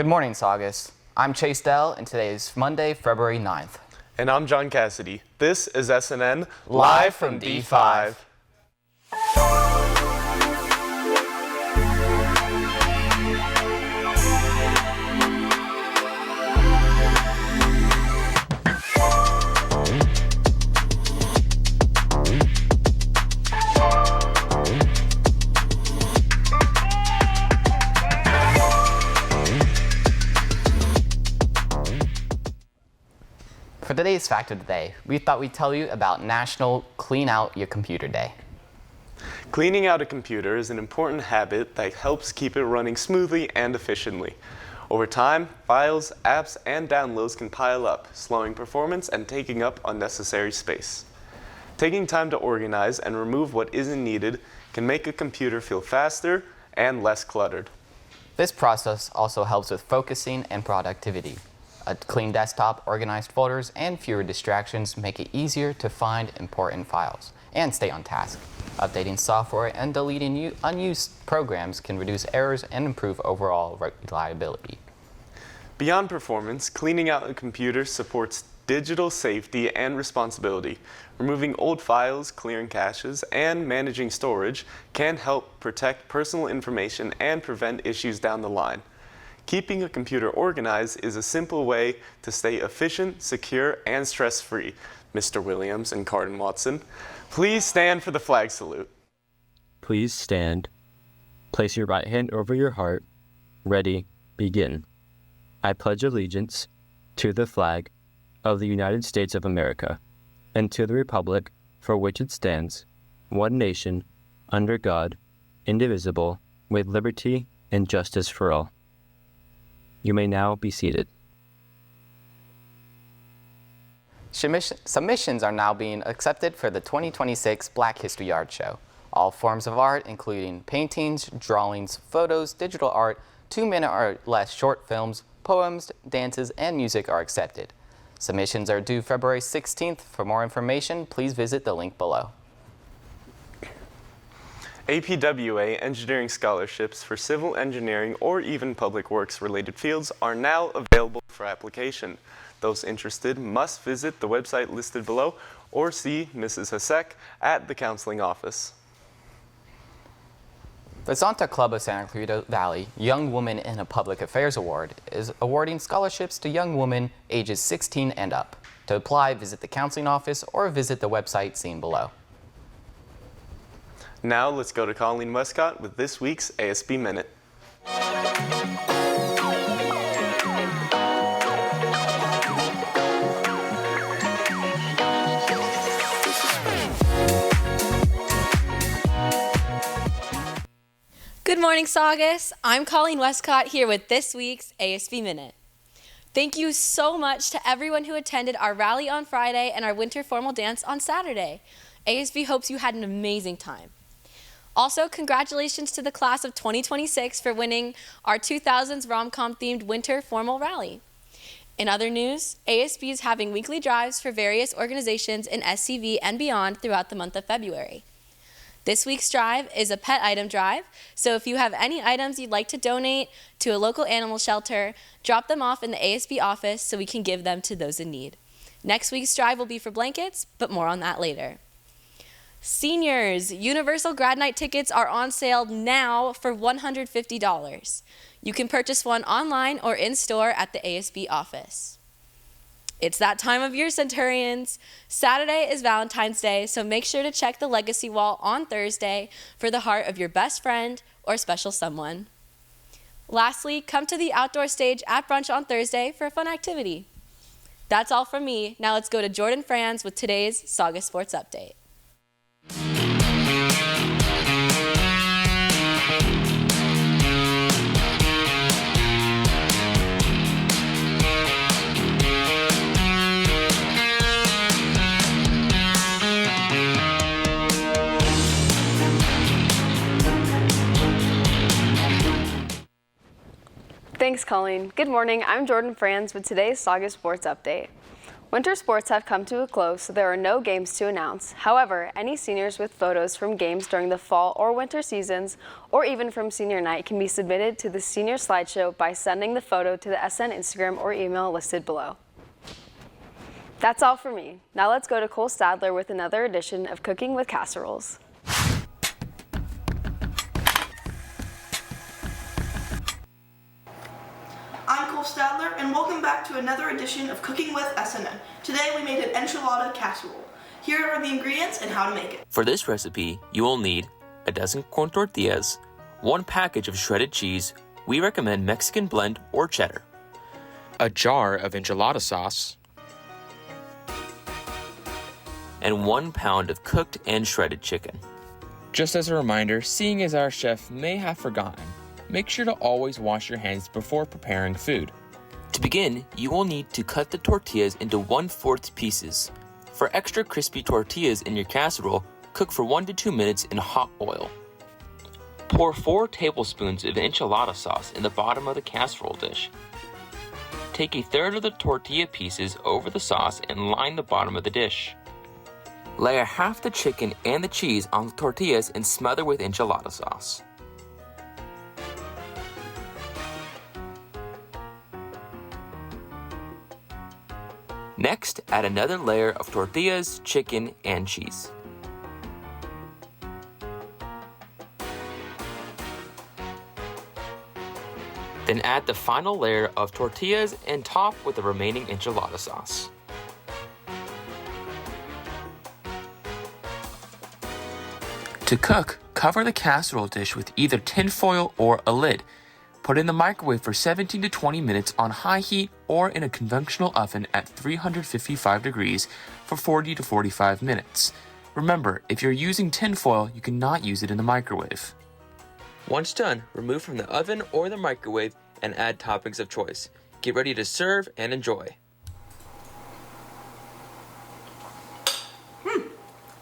Good morning, Saugus. I'm Chase Dell, and today is Monday, February 9th. And I'm John Cassady. This is SNN, live from D5. For today's Fact of the Day, we thought we'd tell you about National Clean Out Your Computer Day. Cleaning out a computer is an important habit that helps keep it running smoothly and efficiently. Over time, files, apps, and downloads can pile up, slowing performance and taking up unnecessary space. Taking time to organize and remove what isn't needed can make a computer feel faster and less cluttered. This process also helps with focusing and productivity. A clean desktop, organized folders, and fewer distractions make it easier to find important files and stay on task. Updating software and deleting unused programs can reduce errors and improve overall reliability. Beyond performance, cleaning out a computer supports digital safety and responsibility. Removing old files, clearing caches, and managing storage can help protect personal information and prevent issues down the line. Keeping a computer organized is a simple way to stay efficient, secure, and stress-free. Mr. Williams and Cardin Watson, please stand for the flag salute. Please stand. Place your right hand over your heart. Ready, begin. I pledge allegiance to the flag of the United States of America and to the republic for which it stands, one nation, under God, indivisible, with liberty and justice for all. You may now be seated. Submissions are now being accepted for the 2026 Black History Art Show. All forms of art, including paintings, drawings, photos, digital art, 2-minute or less short films, poems, dances, and music are accepted. Submissions are due February 16th. For more information, please visit the link below. APWA engineering scholarships for civil engineering or even public works related fields are now available for application. Those interested must visit the website listed below or see Mrs. Hasek at the counseling office. The Zonta Club of Santa Clarita Valley Young Woman in a Public Affairs Award is awarding scholarships to young women ages 16 and up. To apply, visit the counseling office or visit the website seen below. Now let's go to Colleen Westcott with this week's ASB Minute. Good morning, Saugus. I'm Colleen Westcott here with this week's ASB Minute. Thank you so much to everyone who attended our rally on Friday and our winter formal dance on Saturday. ASB hopes you had an amazing time. Also, congratulations to the class of 2026 for winning our 2000s rom-com themed winter formal rally. In other news, ASB is having weekly drives for various organizations in SCV and beyond throughout the month of February. This week's drive is a pet item drive, so if you have any items you'd like to donate to a local animal shelter, drop them off in the ASB office so we can give them to those in need. Next week's drive will be for blankets, but more on that later. Seniors, Universal Grad Night tickets are on sale now for $150. You can purchase one online or in-store at the ASB office. It's that time of year, Centurions. Saturday is Valentine's Day, so make sure to check the legacy wall on Thursday for the heart of your best friend or special someone. Lastly, come to the outdoor stage at brunch on Thursday for a fun activity. That's all from me. Now let's go to Jordan Franz with today's Saugus Sports Update. Thanks, Colleen. Good morning. I'm Jordan Franz with today's Saugus Sports Update. Winter sports have come to a close, so there are no games to announce. However, any seniors with photos from games during the fall or winter seasons, or even from senior night, can be submitted to the senior slideshow by sending the photo to the SN Instagram or email listed below. That's all for me. Now let's go to Cole Stadler with another edition of Cooking with Casseroles. I'm Cole Stadler, and welcome back to another edition of Cooking with SNN. Today we made an enchilada casserole. Here are the ingredients and how to make it. For this recipe, you will need a dozen corn tortillas, 1 package of shredded cheese, we recommend Mexican blend or cheddar, a jar of enchilada sauce, and 1 pound of cooked and shredded chicken. Just as a reminder, seeing as our chef may have forgotten, make sure to always wash your hands before preparing food. To begin, you will need to cut the tortillas into 1/4 pieces. For extra crispy tortillas in your casserole, cook for 1 to 2 minutes in hot oil. Pour 4 tablespoons of enchilada sauce in the bottom of the casserole dish. Take 1/3 of the tortilla pieces over the sauce and line the bottom of the dish. Layer half the chicken and the cheese on the tortillas and smother with enchilada sauce. Next, add another layer of tortillas, chicken, and cheese. Then add the final layer of tortillas and top with the remaining enchilada sauce. To cook, cover the casserole dish with either tin foil or a lid. Put in the microwave for 17 to 20 minutes on high heat or in a conventional oven at 355 degrees for 40 to 45 minutes. Remember, if you're using tin foil, you cannot use it in the microwave. Once done, remove from the oven or the microwave and add toppings of choice. Get ready to serve and enjoy.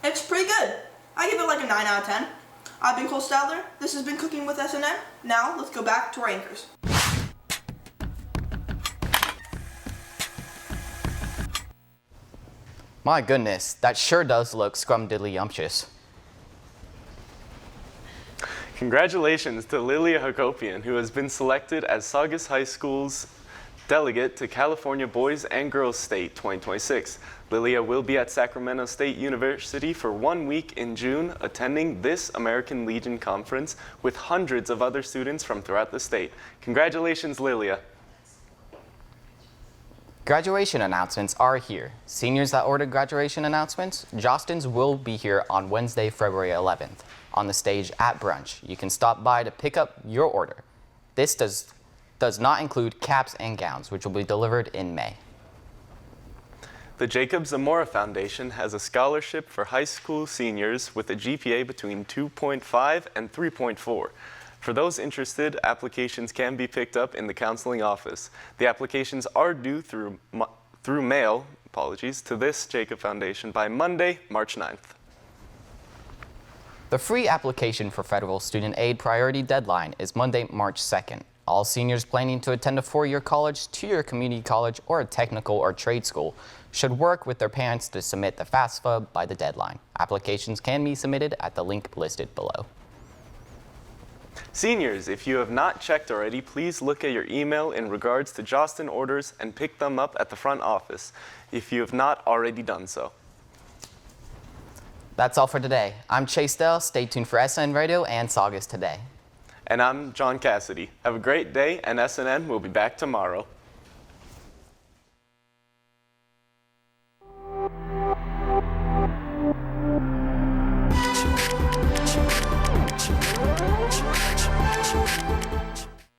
It's pretty good. I give it like a 9 out of 10. I've been Cole Stadler. This has been Cooking with SNN. Now let's go back to our anchors. My goodness, that sure does look scrumdiddly-umptious. Congratulations to Lilia Hakopian, who has been selected as Saugus High School's delegate to California Boys and Girls State 2026. Lilia will be at Sacramento State University for 1 week in June, attending this American Legion conference with hundreds of other students from throughout the state. Congratulations, Lilia. Graduation announcements are here. Seniors that ordered graduation announcements, Jostens will be here on Wednesday, February 11th on the stage at brunch. You can stop by to pick up your order. This does not include caps and gowns, which will be delivered in May. The Jacob Zamora Foundation has a scholarship for high school seniors with a GPA between 2.5 and 3.4. For those interested, applications can be picked up in the counseling office. The applications are due through mail, to this Jacob Foundation by Monday, March 9th. The free application for federal student aid priority deadline is Monday, March 2nd. All seniors planning to attend a 4-year college, 2-year community college, or a technical or trade school should work with their parents to submit the FAFSA by the deadline. Applications can be submitted at the link listed below. Seniors, if you have not checked already, please look at your email in regards to Jostin orders and pick them up at the front office if you have not already done so. That's all for today. I'm Chase Dell. Stay tuned for SNN Radio and Saugus Today. And I'm John Cassady. Have a great day, and SNN will be back tomorrow.